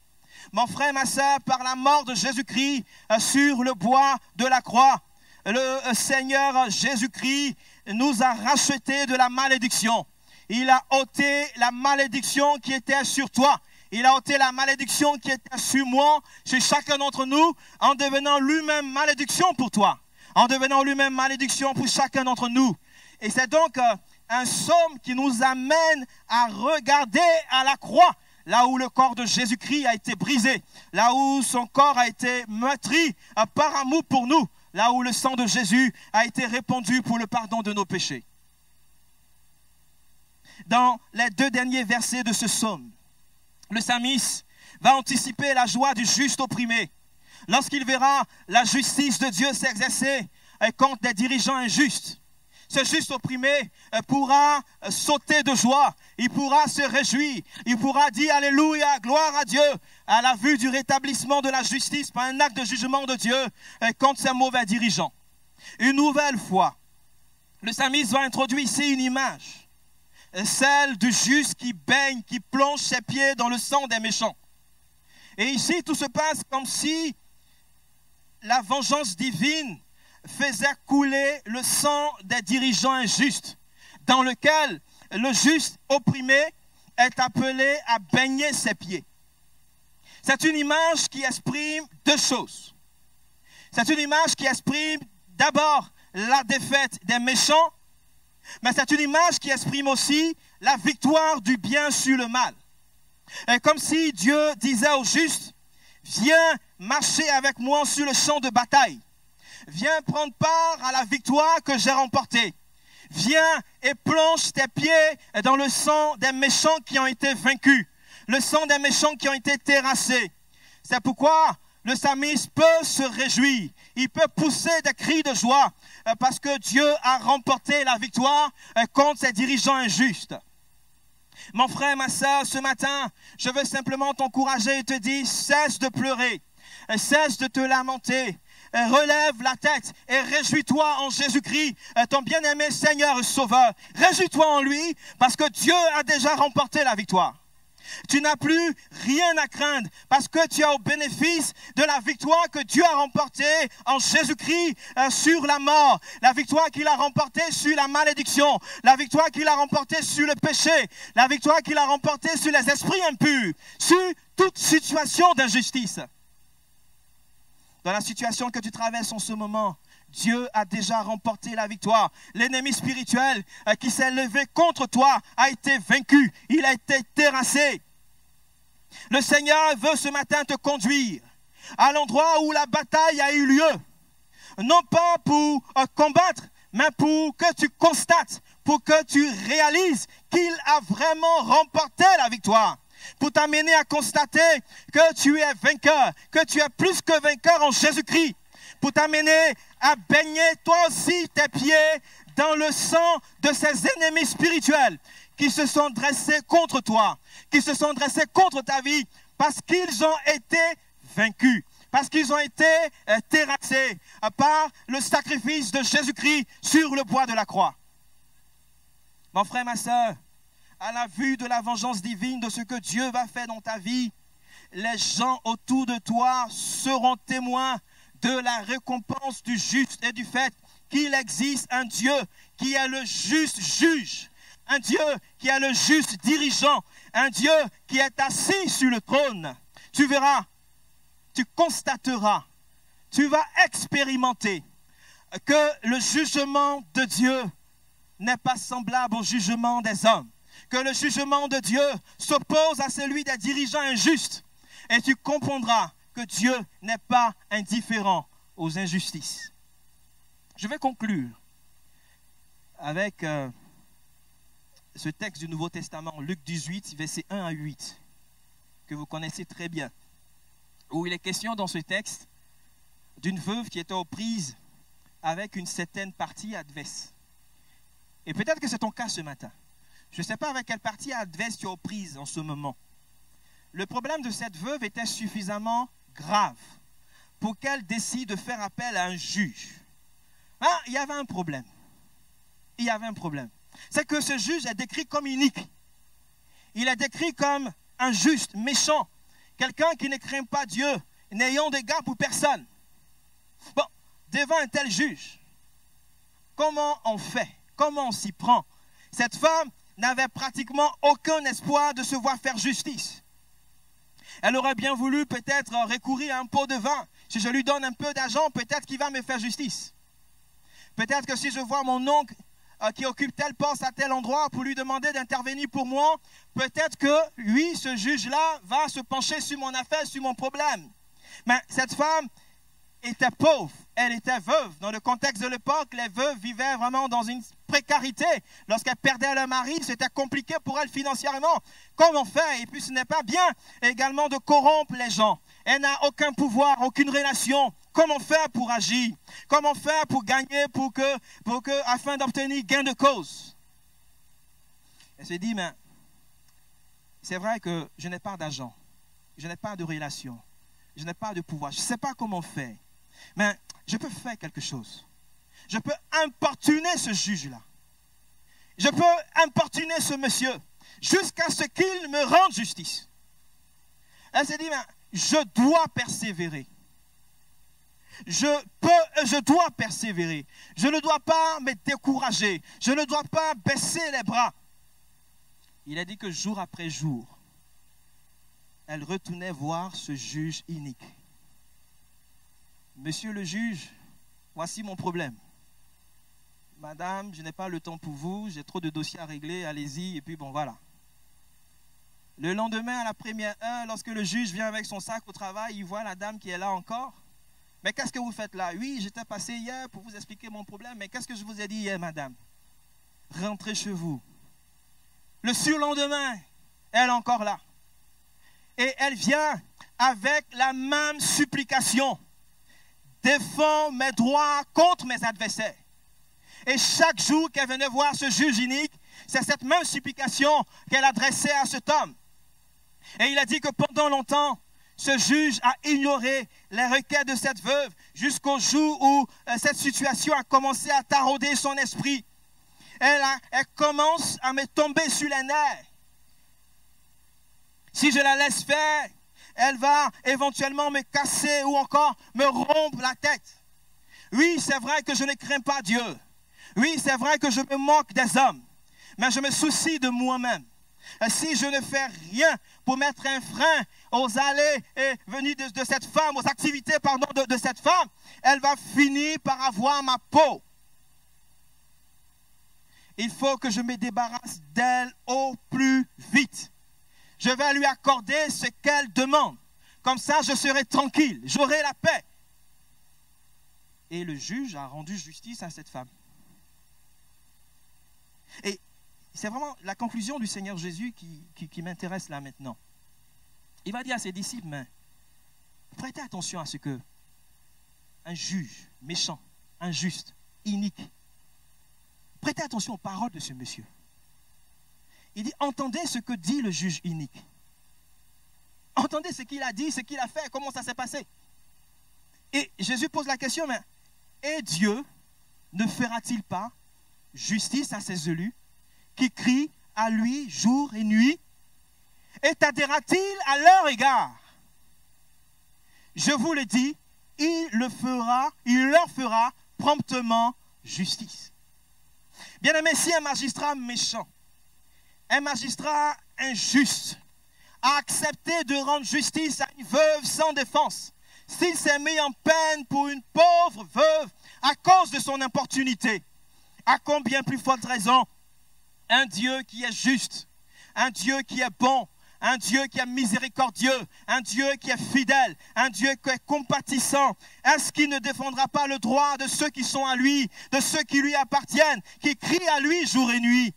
Mon frère, ma sœur, par la mort de Jésus-Christ sur le bois de la croix, le Seigneur Jésus-Christ nous a rachetés de la malédiction. Il a ôté la malédiction qui était sur toi. Il a ôté la malédiction qui était sur moi, sur chacun d'entre nous, en devenant lui-même malédiction pour toi, en devenant lui-même malédiction pour chacun d'entre nous. Et c'est donc un psaume qui nous amène à regarder à la croix, là où le corps de Jésus-Christ a été brisé, là où son corps a été meurtri par amour pour nous, là où le sang de Jésus a été répandu pour le pardon de nos péchés. Dans les 2 derniers versets de ce psaume, le psalmiste va anticiper la joie du juste opprimé lorsqu'il verra la justice de Dieu s'exercer contre des dirigeants injustes. Ce juste opprimé pourra sauter de joie, il pourra se réjouir, il pourra dire Alléluia, gloire à Dieu, à la vue du rétablissement de la justice par un acte de jugement de Dieu contre ces mauvais dirigeants. Une nouvelle fois, le psalmiste va introduire ici une image, celle du juste qui baigne, qui plonge ses pieds dans le sang des méchants. Et ici, tout se passe comme si la vengeance divine faisait couler le sang des dirigeants injustes, dans lequel le juste opprimé est appelé à baigner ses pieds. C'est une image qui exprime 2 choses. C'est une image qui exprime d'abord la défaite des méchants, mais c'est une image qui exprime aussi la victoire du bien sur le mal. Et comme si Dieu disait au juste, viens marcher avec moi sur le champ de bataille. Viens prendre part à la victoire que j'ai remportée. Viens et plonge tes pieds dans le sang des méchants qui ont été vaincus. Le sang des méchants qui ont été terrassés. C'est pourquoi le psalmiste peut se réjouir. Il peut pousser des cris de joie parce que Dieu a remporté la victoire contre ses dirigeants injustes. Mon frère, ma soeur, ce matin, je veux simplement t'encourager et te dire, cesse de pleurer, cesse de te lamenter, relève la tête et réjouis-toi en Jésus-Christ, ton bien-aimé Seigneur et Sauveur. Réjouis-toi en lui parce que Dieu a déjà remporté la victoire. Tu n'as plus rien à craindre parce que tu as au bénéfice de la victoire que Dieu a remportée en Jésus-Christ sur la mort, la victoire qu'il a remportée sur la malédiction, la victoire qu'il a remportée sur le péché, la victoire qu'il a remportée sur les esprits impurs, sur toute situation d'injustice. Dans la situation que tu traverses en ce moment, Dieu a déjà remporté la victoire. L'ennemi spirituel qui s'est levé contre toi a été vaincu. Il a été terrassé. Le Seigneur veut ce matin te conduire à l'endroit où la bataille a eu lieu. Non pas pour combattre, mais pour que tu constates, pour que tu réalises qu'il a vraiment remporté la victoire. Pour t'amener à constater que tu es vainqueur, que tu es plus que vainqueur en Jésus-Christ. Pour t'amener à baigner toi aussi tes pieds dans le sang de ces ennemis spirituels qui se sont dressés contre toi, qui se sont dressés contre ta vie parce qu'ils ont été vaincus, parce qu'ils ont été terrassés par le sacrifice de Jésus-Christ sur le bois de la croix. Mon frère, ma soeur, à la vue de la vengeance divine de ce que Dieu va faire dans ta vie, les gens autour de toi seront témoins de la récompense du juste et du fait qu'il existe un Dieu qui est le juste juge, un Dieu qui est le juste dirigeant, un Dieu qui est assis sur le trône. Tu verras, tu constateras, tu vas expérimenter que le jugement de Dieu n'est pas semblable au jugement des hommes, que le jugement de Dieu s'oppose à celui des dirigeants injustes, et tu comprendras que Dieu n'est pas indifférent aux injustices. Je vais conclure avec ce texte du Nouveau Testament, Luc 18, versets 1 à 8, que vous connaissez très bien, où il est question dans ce texte d'une veuve qui était aux prises avec une certaine partie adverse. Et peut-être que c'est ton cas ce matin. Je ne sais pas avec quelle partie adverse tu es aux prises en ce moment. Le problème de cette veuve était suffisamment grave pour qu'elle décide de faire appel à un juge. Ah, il y avait un problème. Il y avait un problème. C'est que ce juge est décrit comme inique. Il est décrit comme injuste, méchant, quelqu'un qui ne craint pas Dieu, n'ayant d'égard pour personne. Bon, devant un tel juge, comment on fait? Comment on s'y prend? Cette femme n'avait pratiquement aucun espoir de se voir faire justice. Elle aurait bien voulu peut-être recourir à un pot de vin. Si je lui donne un peu d'argent, peut-être qu'il va me faire justice. Peut-être que si je vois mon oncle qui occupe tel poste à tel endroit pour lui demander d'intervenir pour moi, peut-être que lui, ce juge-là, va se pencher sur mon affaire, sur mon problème. Mais cette femme était pauvre, elle était veuve. Dans le contexte de l'époque, les veuves vivaient vraiment dans une précarité. Lorsqu'elles perdaient leur mari, c'était compliqué pour elles financièrement. Comment faire? Et puis ce n'est pas bien également de corrompre les gens. Elle n'a aucun pouvoir, aucune relation. Comment faire pour agir? Comment faire pour gagner, afin d'obtenir gain de cause? Elle se dit, mais c'est vrai que je n'ai pas d'argent, je n'ai pas de relation, je n'ai pas de pouvoir, je ne sais pas comment faire. Mais je peux faire quelque chose. Je peux importuner ce juge-là. Je peux importuner ce monsieur jusqu'à ce qu'il me rende justice. Elle s'est dit, mais je dois persévérer. Je dois persévérer. Je ne dois pas me décourager. Je ne dois pas baisser les bras. Il a dit que jour après jour, elle retournait voir ce juge inique. monsieur le juge, voici mon problème. Madame, je n'ai pas le temps pour vous, j'ai trop de dossiers à régler, allez-y, et puis bon, voilà. Le lendemain, à la première heure, lorsque le juge vient avec son sac au travail, il voit la dame qui est là encore. Mais qu'est-ce que vous faites là? Oui, j'étais passé hier pour vous expliquer mon problème, mais qu'est-ce que je vous ai dit hier, madame? Rentrez chez vous. Le surlendemain, elle est encore là. Et elle vient avec la même supplication. Défends mes droits contre mes adversaires. Et chaque jour qu'elle venait voir ce juge inique, c'est cette même supplication qu'elle adressait à cet homme. Et il a dit que pendant longtemps, ce juge a ignoré les requêtes de cette veuve jusqu'au jour où cette situation a commencé à tarauder son esprit. Elle commence à me tomber sur les nerfs. Si je la laisse faire, elle va éventuellement me casser ou encore me rompre la tête. Oui, c'est vrai que je ne crains pas Dieu. Oui, c'est vrai que je me moque des hommes. Mais je me soucie de moi-même. Et si je ne fais rien pour mettre un frein aux allées et venues de cette femme, aux activités de cette femme, elle va finir par avoir ma peau. Il faut que je me débarrasse d'elle au plus vite. Je vais lui accorder ce qu'elle demande. Comme ça, je serai tranquille, j'aurai la paix. Et le juge a rendu justice à cette femme. Et c'est vraiment la conclusion du Seigneur Jésus qui m'intéresse là maintenant. Il va dire à ses disciples, mais prêtez attention à ce que un juge méchant, injuste, inique, prêtez attention aux paroles de ce monsieur. Il dit, entendez ce que dit le juge inique. Entendez ce qu'il a dit, ce qu'il a fait, comment ça s'est passé. Et Jésus pose la question, mais et Dieu ne fera-t-il pas justice à ses élus qui crient à lui jour et nuit? Et t'adhérera-t-il à leur égard? Je vous le dis, il leur fera promptement justice. Bien-aimé, si un magistrat méchant, un magistrat injuste, a accepté de rendre justice à une veuve sans défense, s'il s'est mis en peine pour une pauvre veuve à cause de son importunité, à combien plus forte raison un Dieu qui est juste, un Dieu qui est bon, un Dieu qui est miséricordieux, un Dieu qui est fidèle, un Dieu qui est compatissant. Est-ce qu'il ne défendra pas le droit de ceux qui sont à lui, de ceux qui lui appartiennent, qui crient à lui jour et nuit?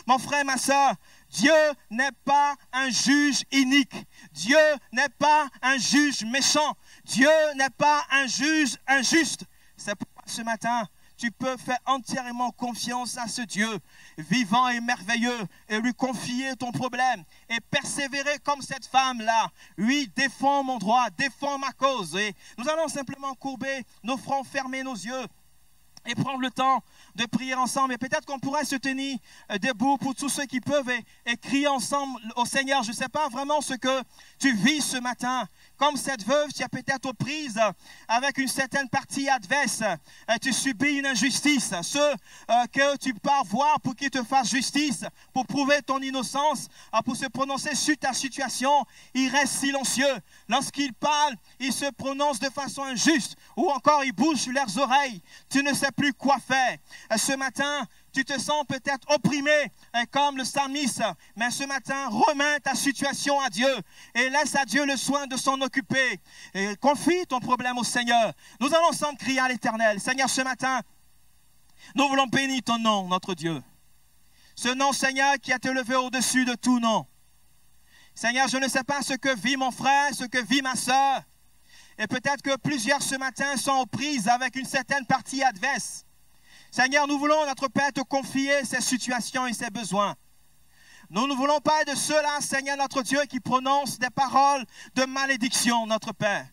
Mon frère, ma soeur, Dieu n'est pas un juge inique. Dieu n'est pas un juge méchant. Dieu n'est pas un juge injuste. C'est pourquoi ce matin, tu peux faire entièrement confiance à ce Dieu vivant et merveilleux et lui confier ton problème et persévérer comme cette femme-là. Oui, défends mon droit, défends ma cause. Et nous allons simplement courber nos fronts, fermer nos yeux et prendre le temps de prier ensemble. Et peut-être qu'on pourrait se tenir debout pour tous ceux qui peuvent et crier ensemble au Seigneur. Je ne sais pas vraiment ce que tu vis ce matin. Comme cette veuve, tu es peut-être aux prises avec une certaine partie adverse. Tu subis une injustice. Ceux que tu pars voir pour qu'ils te fassent justice, pour prouver ton innocence, pour se prononcer sur ta situation, ils restent silencieux. Lorsqu'ils parlent, ils se prononcent de façon injuste ou encore ils bougent leurs oreilles. Tu ne sais plus quoi faire. Ce matin, tu te sens peut-être opprimé comme le psalmiste, mais ce matin, remets ta situation à Dieu et laisse à Dieu le soin de s'en occuper. Et confie ton problème au Seigneur. Nous allons ensemble crier à l'Éternel. Seigneur, ce matin, nous voulons bénir ton nom, notre Dieu. Ce nom, Seigneur, qui a été élevé au-dessus de tout nom. Seigneur, je ne sais pas ce que vit mon frère, ce que vit ma soeur. Et peut-être que plusieurs ce matin sont aux prises avec une certaine partie adverse. Seigneur, nous voulons, notre Père, te confier ces situations et ces besoins. Nous ne voulons pas être de ceux-là, Seigneur, notre Dieu, qui prononcent des paroles de malédiction, notre Père.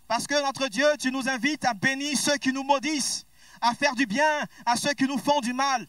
Parce que, notre Dieu, tu nous invites à bénir ceux qui nous maudissent, à faire du bien à ceux qui nous font du mal.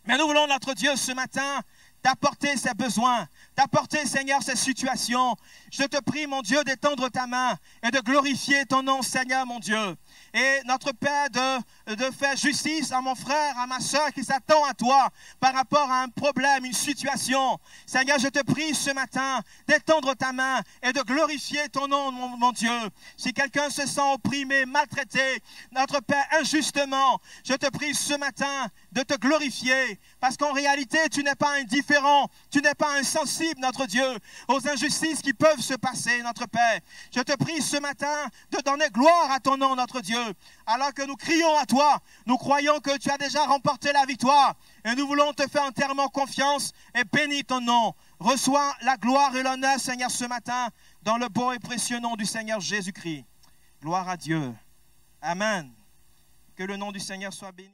Mais nous voulons, notre Dieu, ce matin, t'apporter ces besoins, t'apporter, Seigneur, ces situations. Je te prie, mon Dieu, d'étendre ta main et de glorifier ton nom, Seigneur, mon Dieu. Et notre Père, de faire justice à mon frère, à ma soeur qui s'attend à toi par rapport à un problème, une situation. Seigneur, je te prie ce matin d'étendre ta main et de glorifier ton nom, mon Dieu. Si quelqu'un se sent opprimé, maltraité, notre Père, injustement, je te prie ce matin de te glorifier, parce qu'en réalité, tu n'es pas indifférent, tu n'es pas insensible, notre Dieu, aux injustices qui peuvent se passer, notre Père. Je te prie ce matin de donner gloire à ton nom, notre Dieu. Alors que nous crions à toi, nous croyons que tu as déjà remporté la victoire et nous voulons te faire entièrement confiance et bénis ton nom. Reçois la gloire et l'honneur, Seigneur, ce matin, dans le beau et précieux nom du Seigneur Jésus-Christ. Gloire à Dieu. Amen. Que le nom du Seigneur soit béni.